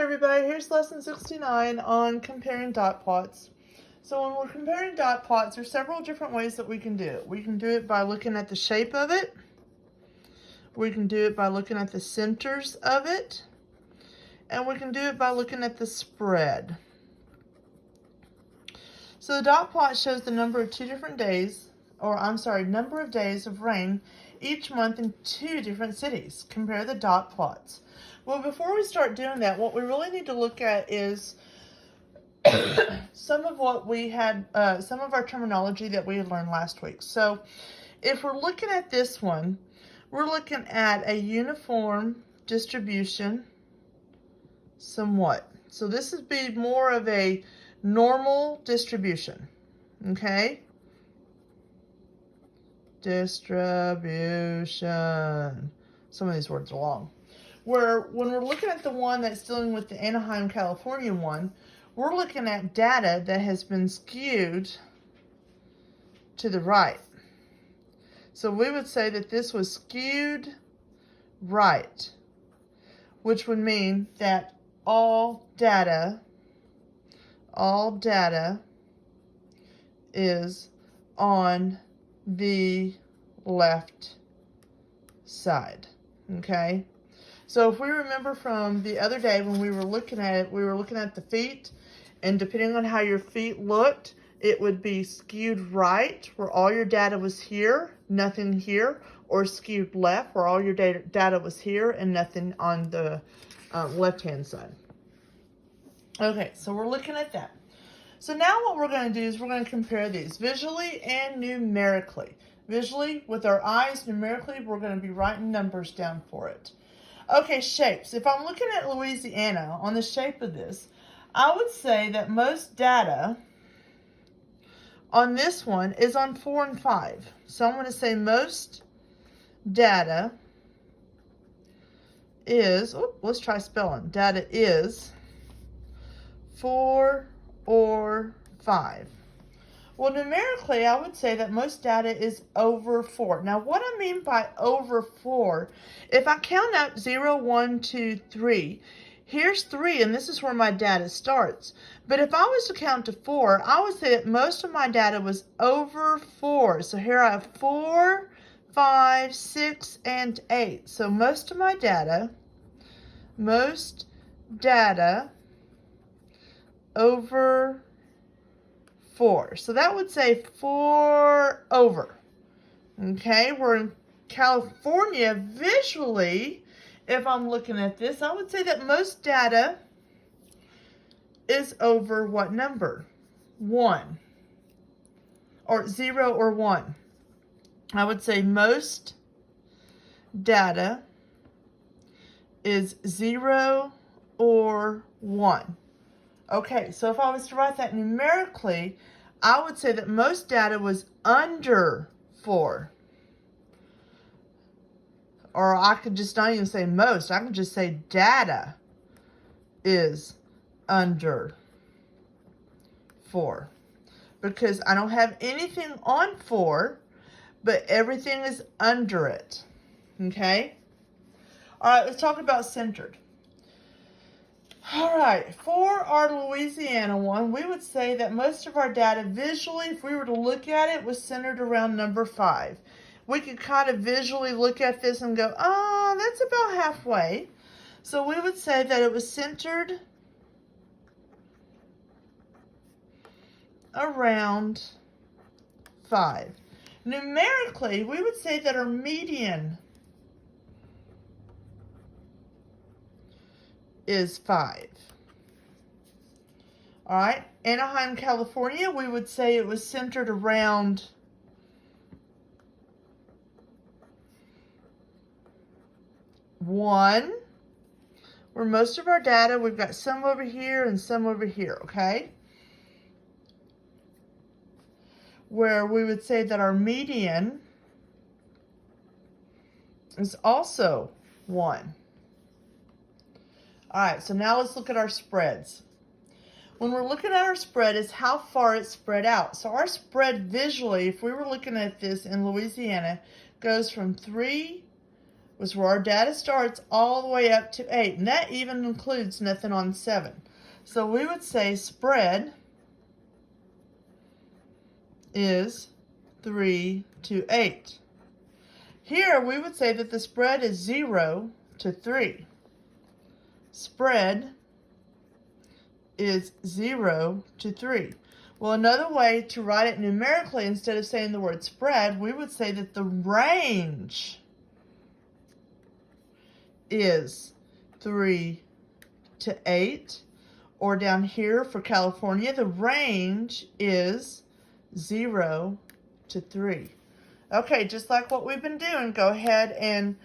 everybody, here's lesson 69 on comparing dot plots. So when we're comparing dot plots, there's several different ways that we can do it. We can do it by looking at the shape of it. We can do it by looking at the centers of it. And we can do it by looking at the spread. So the dot plot shows the number of number of days of rain each month in 2 different cities. Compare the dot plots. Well, before we start doing that, what we really need to look at is some of what we had, some of our terminology that we had learned last week. So if we're looking at this one, we're looking at a uniform distribution somewhat. So this would be more of a normal distribution, okay? Distribution. Some of these words are long. When we're looking at the one that's dealing with the Anaheim, California one, we're looking at data that has been skewed to the right. So we would say that this was skewed right, which would mean that all data is on the left side, okay? So if we remember from the other day when we were looking at it, we were looking at the feet, and depending on how your feet looked, it would be skewed right, where all your data was here, nothing here, or skewed left, where all your data was here and nothing on the left-hand side. Okay, so we're looking at that. So now what we're going to do is we're going to compare these visually and numerically. Visually, with our eyes, numerically, we're going to be writing numbers down for it. Okay, shapes. If I'm looking at Louisiana on the shape of this, I would say that most data on this one is on 4 and 5. So I'm going to say most data is, let's try spelling. Data is 4 or 5. Well, numerically, I would say that most data is over 4. Now, what I mean by over 4, if I count up 0, 1, 2, 3, here's 3, and this is where my data starts. But if I was to count to 4, I would say that most of my data was over 4. So here I have 4, 5, 6, and 8. So most data over 4. So that would say 4 over. Okay, we're in California. Visually, if I'm looking at this, I would say that most data is over what number? 1. Or 0 or 1. I would say most data is 0 or 1. Okay, so if I was to write that numerically, I would say that most data was under 4. Or I could just not even say most. I could just say data is under 4. Because I don't have anything on 4, but everything is under it. Okay? All right, let's talk about centered. All right, for our Louisiana one, we would say that most of our data visually, if we were to look at it, was centered around number 5. We could kind of visually look at this and go, that's about halfway. So we would say that it was centered around 5. Numerically, we would say that our median is 5. All right, Anaheim, California, we would say it was centered around 1. Where most of our data, we've got some over here and some over here, okay? Where we would say that our median is also 1. All right, so now let's look at our spreads. When we're looking at our spread, is how far it's spread out. So our spread visually, if we were looking at this in Louisiana, goes from 3 was where our data starts all the way up to 8. And that even includes nothing on 7. So we would say spread is 3 to 8. Here we would say that the spread is 0 to 3. Spread is 0 to 3. Well, another way to write it numerically, instead of saying the word spread, we would say that the range is 3 to 8. Or down here for California, the range is 0 to 3. Okay, just like what we've been doing, go ahead and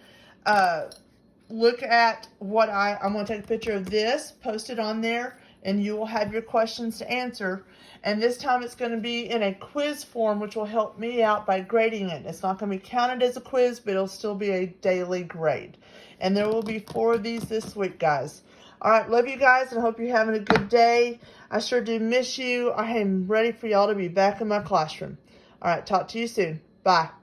look at what I'm going to take a picture of this, post it on there, and you will have your questions to answer. And this time it's going to be in a quiz form, which will help me out by grading it. It's not going to be counted as a quiz, but it'll still be a daily grade. And there will be 4 of these this week, guys. All right, love you guys, and I hope you're having a good day. I sure do miss you. I am ready for y'all to be back in my classroom. All right, talk to you soon. Bye.